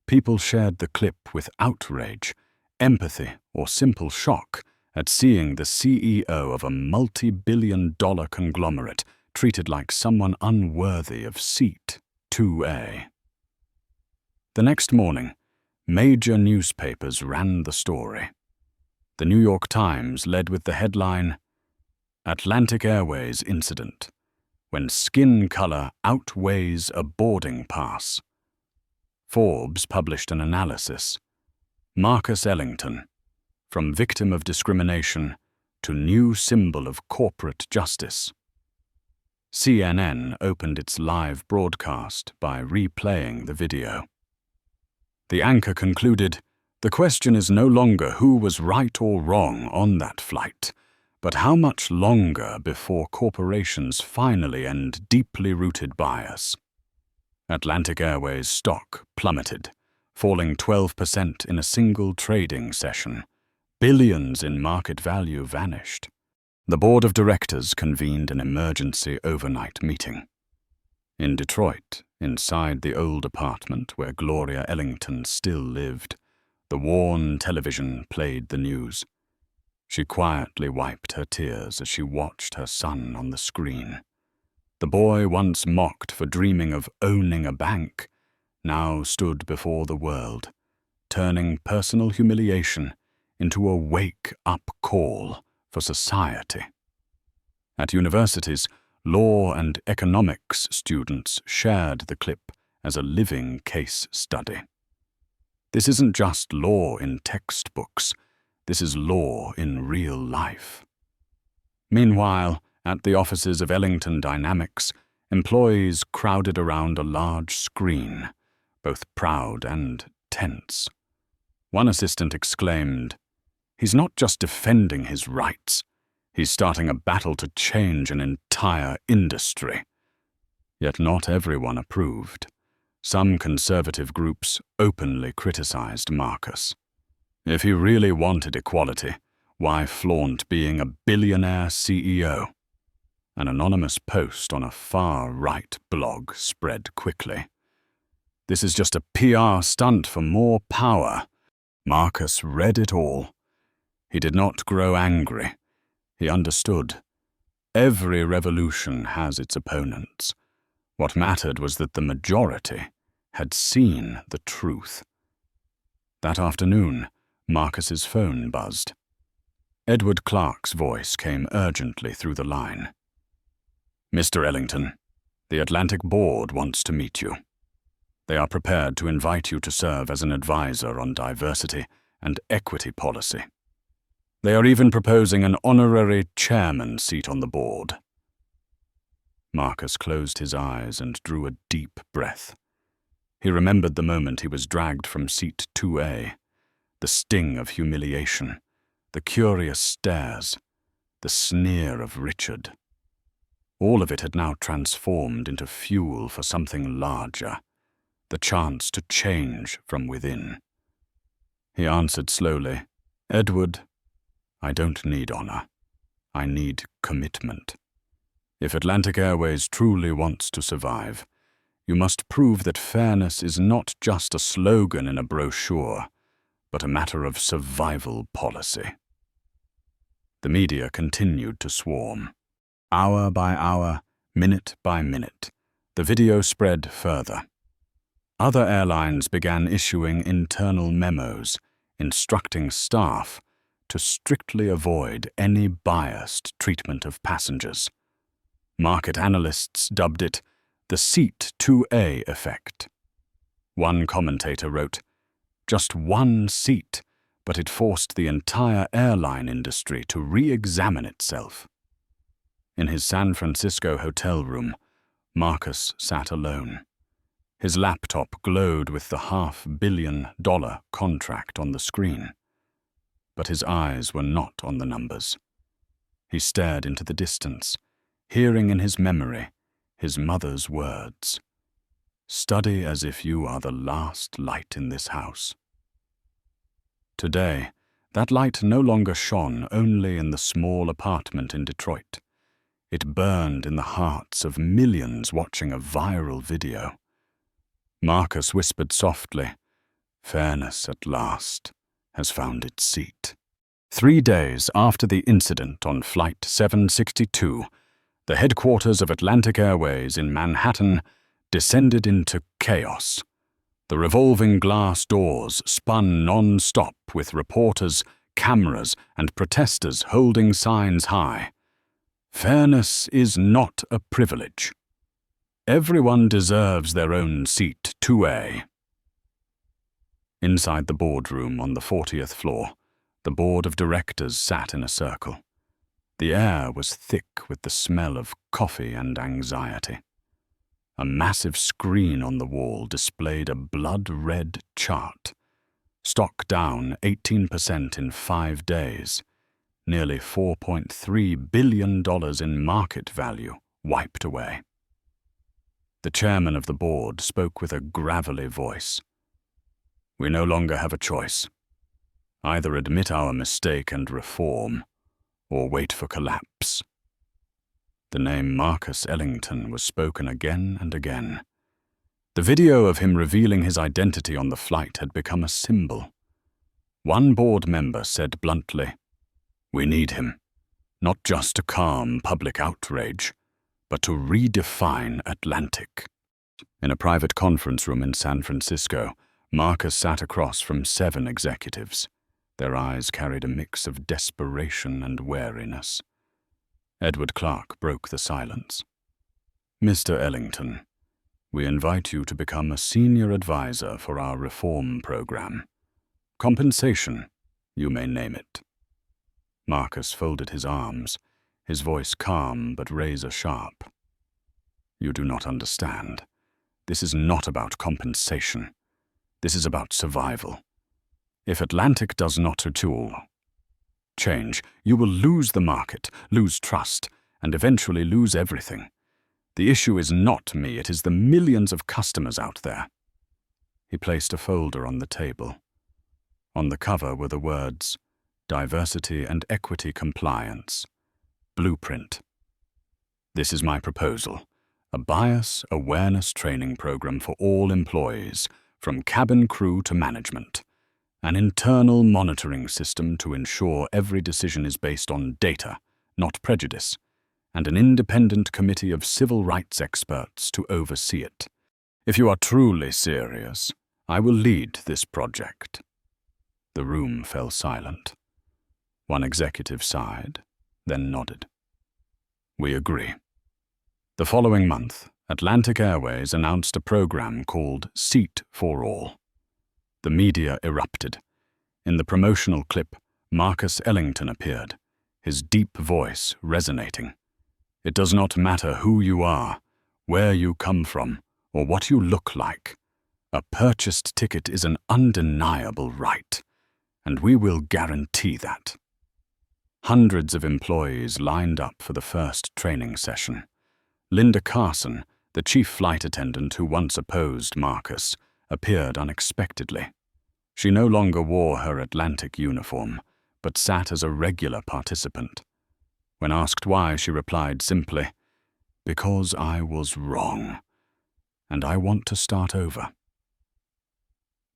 People shared the clip with outrage, empathy, or simple shock at seeing the CEO of a multi-billion-dollar conglomerate treated like someone unworthy of seat 2A. The next morning, major newspapers ran the story. The New York Times led with the headline, "Atlantic Airways Incident, When Skin Color Outweighs a Boarding Pass." Forbes published an analysis, Marcus Ellington, From Victim of Discrimination to New Symbol of Corporate Justice. CNN opened its live broadcast by replaying the video. The anchor concluded, "The question is no longer who was right or wrong on that flight, but how much longer before corporations finally end deeply rooted bias." Atlantic Airways stock plummeted, falling 12% in a single trading session. Billions in market value vanished. The board of directors convened an emergency overnight meeting. In Detroit, inside the old apartment where Gloria Ellington still lived, the worn television played the news. She quietly wiped her tears as she watched her son on the screen. The boy once mocked for dreaming of owning a bank now stood before the world, turning personal humiliation into a wake-up call for society. At universities, law and economics students shared the clip as a living case study. This isn't just law in textbooks, this is law in real life. Meanwhile, at the offices of Ellington Dynamics, employees crowded around a large screen, both proud and tense. One assistant exclaimed, "He's not just defending his rights, he's starting a battle to change an entire industry." Yet not everyone approved. Some conservative groups openly criticized Marcus. If he really wanted equality, why flaunt being a billionaire CEO? An anonymous post on a far-right blog spread quickly. "This is just a PR stunt for more power." Marcus read it all. He did not grow angry. He understood. Every revolution has its opponents. What mattered was that the majority had seen the truth. That afternoon, Marcus's phone buzzed. Edward Clark's voice came urgently through the line. "Mr. Ellington, the Atlantic Board wants to meet you. They are prepared to invite you to serve as an advisor on diversity and equity policy. They are even proposing an honorary chairman seat on the board." Marcus closed his eyes and drew a deep breath. He remembered the moment he was dragged from seat 2A, the sting of humiliation, the curious stares, the sneer of Richard. All of it had now transformed into fuel for something larger, the chance to change from within. He answered slowly, "Edward, I don't need honor. I need commitment. If Atlantic Airways truly wants to survive, you must prove that fairness is not just a slogan in a brochure, but a matter of survival policy." The media continued to swarm. Hour by hour, minute by minute, the video spread further. Other airlines began issuing internal memos, instructing staff to strictly avoid any biased treatment of passengers. Market analysts dubbed it the Seat 2A effect. One commentator wrote, "Just one seat, but it forced the entire airline industry to re-examine itself." In his San Francisco hotel room, Marcus sat alone. His laptop glowed with the $500 million contract on the screen. But his eyes were not on the numbers. He stared into the distance, hearing in his memory his mother's words. "Study as if you are the last light in this house." Today, that light no longer shone only in the small apartment in Detroit. It burned in the hearts of millions watching a viral video. Marcus whispered softly, "Fairness at last has found its seat." 3 days after the incident on Flight 762, the headquarters of Atlantic Airways in Manhattan descended into chaos. The revolving glass doors spun non-stop with reporters, cameras, and protesters holding signs high. Fairness is not a privilege. Everyone deserves their own seat 2A. Inside the boardroom on the 40th floor, the board of directors sat in a circle. The air was thick with the smell of coffee and anxiety. A massive screen on the wall displayed a blood-red chart. Stock down 18% in 5 days. Nearly $4.3 billion in market value wiped away. The chairman of the board spoke with a gravelly voice. "We no longer have a choice. Either admit our mistake and reform, or wait for collapse." The name Marcus Ellington was spoken again and again. The video of him revealing his identity on the flight had become a symbol. One board member said bluntly, "We need him, not just to calm public outrage, but to redefine Atlantic." In a private conference room in San Francisco, Marcus sat across from 7 executives. Their eyes carried a mix of desperation and wariness. Edward Clark broke the silence. "Mr. Ellington, we invite you to become a senior advisor for our reform program. Compensation, you may name it." Marcus folded his arms, his voice calm but razor-sharp. "You do not understand. This is not about compensation. This is about survival. If Atlantic does not change, you will lose the market, lose trust, and eventually lose everything. The issue is not me, it is the millions of customers out there." He placed a folder on the table. On the cover were the words, "Diversity and Equity Compliance. Blueprint." "This is my proposal. A bias awareness training program for all employees, from cabin crew to management. An internal monitoring system to ensure every decision is based on data, not prejudice, and an independent committee of civil rights experts to oversee it. If you are truly serious, I will lead this project." The room fell silent. One executive sighed, then nodded. "We agree." The following month, Atlantic Airways announced a program called Seat for All. The media erupted. In the promotional clip, Marcus Ellington appeared, his deep voice resonating. "It does not matter who you are, where you come from, or what you look like. A purchased ticket is an undeniable right, and we will guarantee that." Hundreds of employees lined up for the first training session. Linda Carson, the chief flight attendant who once opposed Marcus, appeared unexpectedly. She no longer wore her Atlantic uniform, but sat as a regular participant. When asked why, she replied simply, "Because I was wrong, and I want to start over."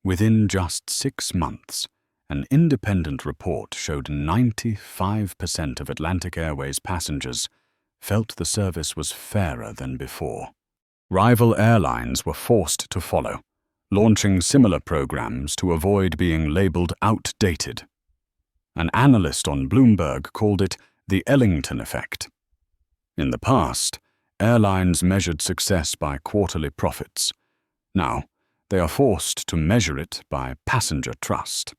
Within just 6 months, an independent report showed 95% of Atlantic Airways passengers felt the service was fairer than before. Rival airlines were forced to follow, launching similar programs to avoid being labeled outdated. An analyst on Bloomberg called it the Ellington effect. In the past, airlines measured success by quarterly profits. Now, they are forced to measure it by passenger trust.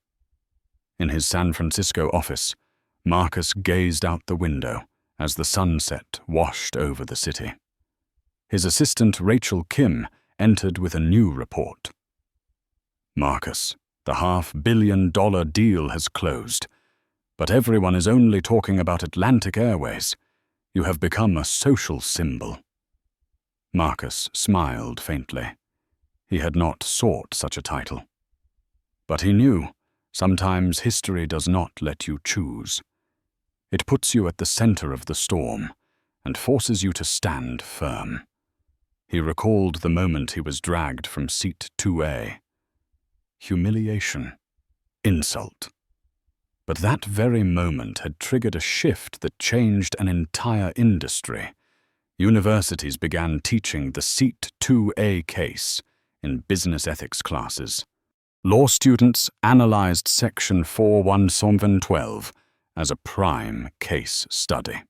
In his San Francisco office, Marcus gazed out the window as the sunset washed over the city. His assistant Rachel Kim entered with a new report. "Marcus, the $500 million deal has closed. But everyone is only talking about Atlantic Airways. You have become a social symbol." Marcus smiled faintly. He had not sought such a title. But he knew sometimes history does not let you choose. It puts you at the center of the storm and forces you to stand firm. He recalled the moment he was dragged from seat 2A. Humiliation. Insult. But that very moment had triggered a shift that changed an entire industry. Universities began teaching the Seat 2A case in business ethics classes. Law students analyzed Section 41712 as a prime case study.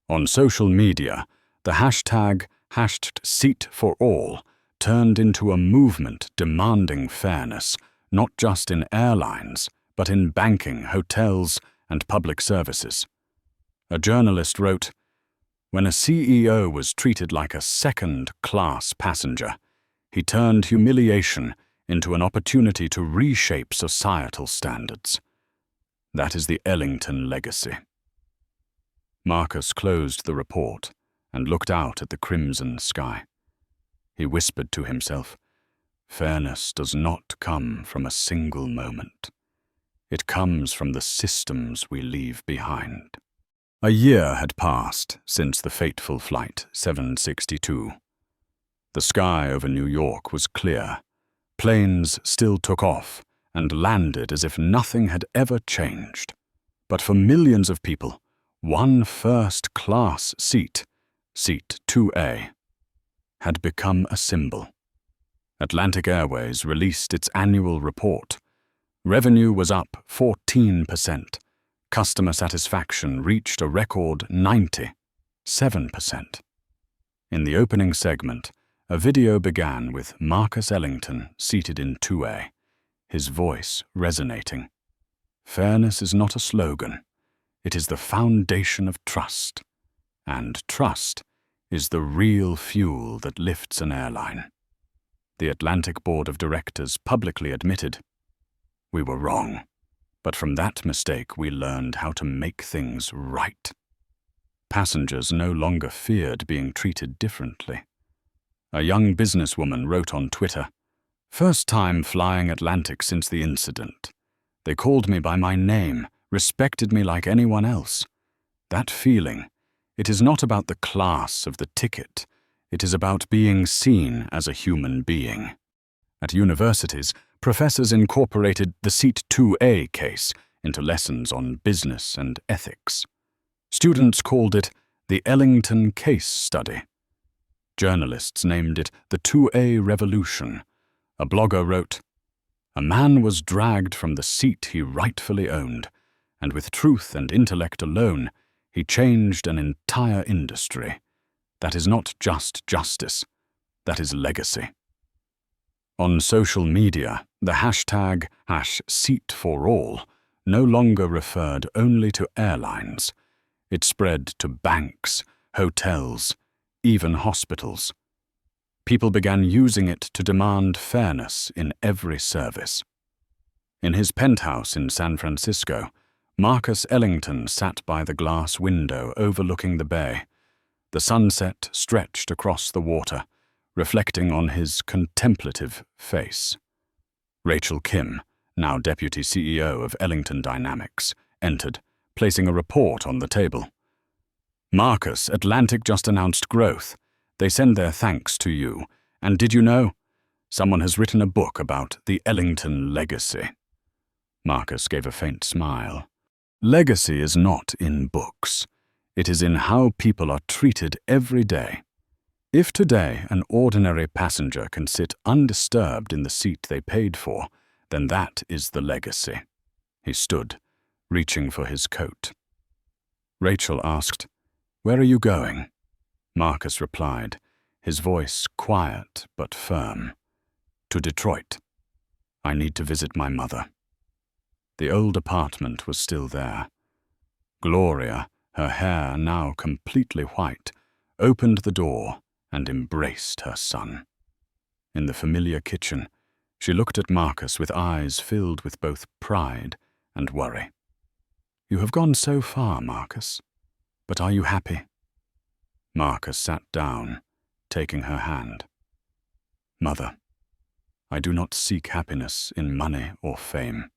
On social media, the hashtag #SeatForAll turned into a movement demanding fairness, not just in airlines, but in banking, hotels, and public services. A journalist wrote, "When a CEO was treated like a second-class passenger, he turned humiliation into an opportunity to reshape societal standards. That is the Ellington legacy." Marcus closed the report and looked out at the crimson sky. He whispered to himself, "Fairness does not come from a single moment. It comes from the systems we leave behind." A year had passed since the fateful Flight 762. The sky over New York was clear. Planes still took off and landed as if nothing had ever changed. But for millions of people, one first-class seat, Seat 2A, had become a symbol. Atlantic Airways released its annual report. Revenue was up 14%. Customer satisfaction reached a record 97%. In the opening segment, a video began with Marcus Ellington seated in 2A, his voice resonating. Fairness is not a slogan. It is the foundation of trust. And trust is the real fuel that lifts an airline. The Atlantic Board of Directors publicly admitted, "We were wrong, but from that mistake we learned how to make things right." Passengers no longer feared being treated differently. A young businesswoman wrote on Twitter, "First time flying Atlantic since the incident. They called me by my name, respected me like anyone else. That feeling, it is not about the class of the ticket. It is about being seen as a human being." At universities, professors incorporated the Seat 2A case into lessons on business and ethics. Students called it the Ellington Case Study. Journalists named it the 2A Revolution. A blogger wrote, "A man was dragged from the seat he rightfully owned, and with truth and intellect alone, he changed an entire industry. That is not just justice, that is legacy." On social media, the hashtag #SeatForAll no longer referred only to airlines. It spread to banks, hotels, even hospitals. People began using it to demand fairness in every service. In his penthouse in San Francisco, Marcus Ellington sat by the glass window overlooking the bay. The sunset stretched across the water, reflecting on his contemplative face. Rachel Kim, now deputy CEO of Ellington Dynamics, entered, placing a report on the table. "Marcus, Atlantic just announced growth. They send their thanks to you. And did you know? Someone has written a book about the Ellington legacy." Marcus gave a faint smile. "Legacy is not in books. It is in how people are treated every day. If today an ordinary passenger can sit undisturbed in the seat they paid for, then that is the legacy." He stood, reaching for his coat. Rachel asked, "Where are you going?" Marcus replied, his voice quiet but firm. "To Detroit. I need to visit my mother." The old apartment was still there. Gloria, her hair now completely white, opened the door and embraced her son. In the familiar kitchen, she looked at Marcus with eyes filled with both pride and worry. You have gone so far, Marcus. But are you happy? Marcus sat down, taking her hand. Mother, I do not seek happiness in money or fame.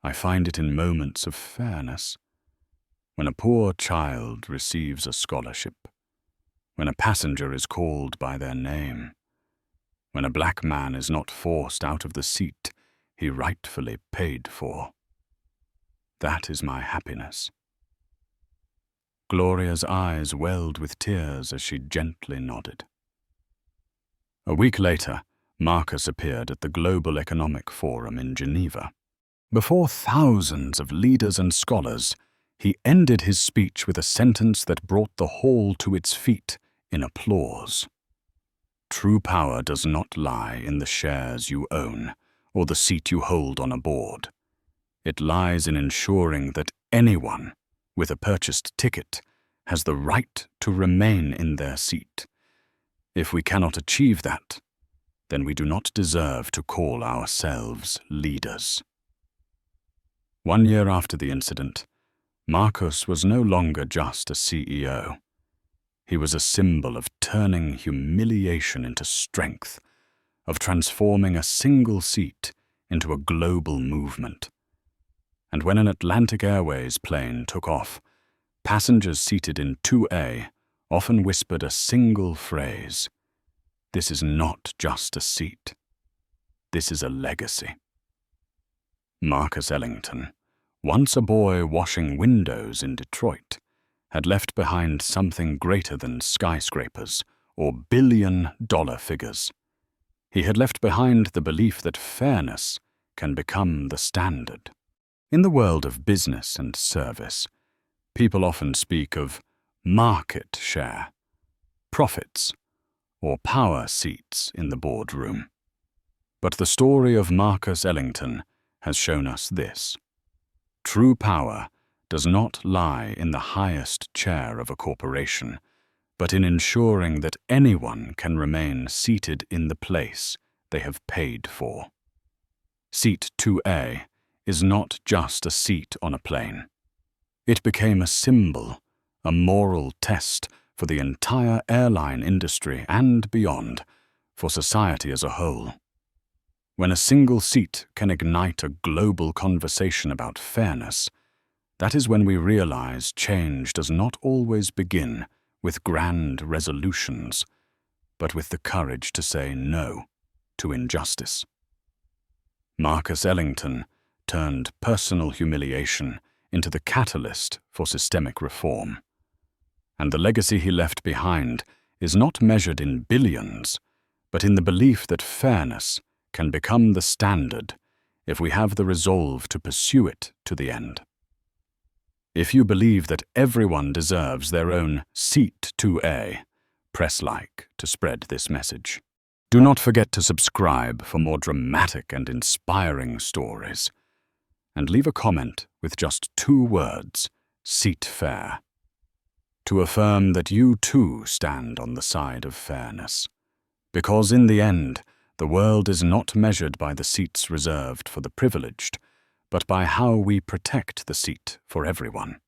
I find it in moments of fairness. When a poor child receives a scholarship, when a passenger is called by their name, when a black man is not forced out of the seat he rightfully paid for. That is my happiness. Gloria's eyes welled with tears as she gently nodded. A week later, Marcus appeared at the Global Economic Forum in Geneva. Before thousands of leaders and scholars, he ended his speech with a sentence that brought the hall to its feet in applause. True power does not lie in the shares you own or the seat you hold on a board. It lies in ensuring that anyone with a purchased ticket has the right to remain in their seat. If we cannot achieve that, then we do not deserve to call ourselves leaders. 1 year after the incident, Marcus was no longer just a CEO. He was a symbol of turning humiliation into strength, of transforming a single seat into a global movement. And when an Atlantic Airways plane took off, passengers seated in 2A often whispered a single phrase: "This is not just a seat. This is a legacy." Marcus Ellington, once a boy washing windows in Detroit, had left behind something greater than skyscrapers or billion-dollar figures. He had left behind the belief that fairness can become the standard. In the world of business and service, people often speak of market share, profits, or power seats in the boardroom. But the story of Marcus Ellington has shown us this: true power does not lie in the highest chair of a corporation, but in ensuring that anyone can remain seated in the place they have paid for. Seat 2A is not just a seat on a plane. It became a symbol, a moral test for the entire airline industry and beyond, for society as a whole. When a single seat can ignite a global conversation about fairness, that is when we realize change does not always begin with grand resolutions, but with the courage to say no to injustice. Marcus Ellington turned personal humiliation into the catalyst for systemic reform. And the legacy he left behind is not measured in billions, but in the belief that fairness can become the standard if we have the resolve to pursue it to the end. If you believe that everyone deserves their own seat 2A, press like to spread this message. Do not forget to subscribe for more dramatic and inspiring stories. And leave a comment with just 2 words: seat fair, to affirm that you too stand on the side of fairness. Because in the end, the world is not measured by the seats reserved for the privileged, but by how we protect the seat for everyone.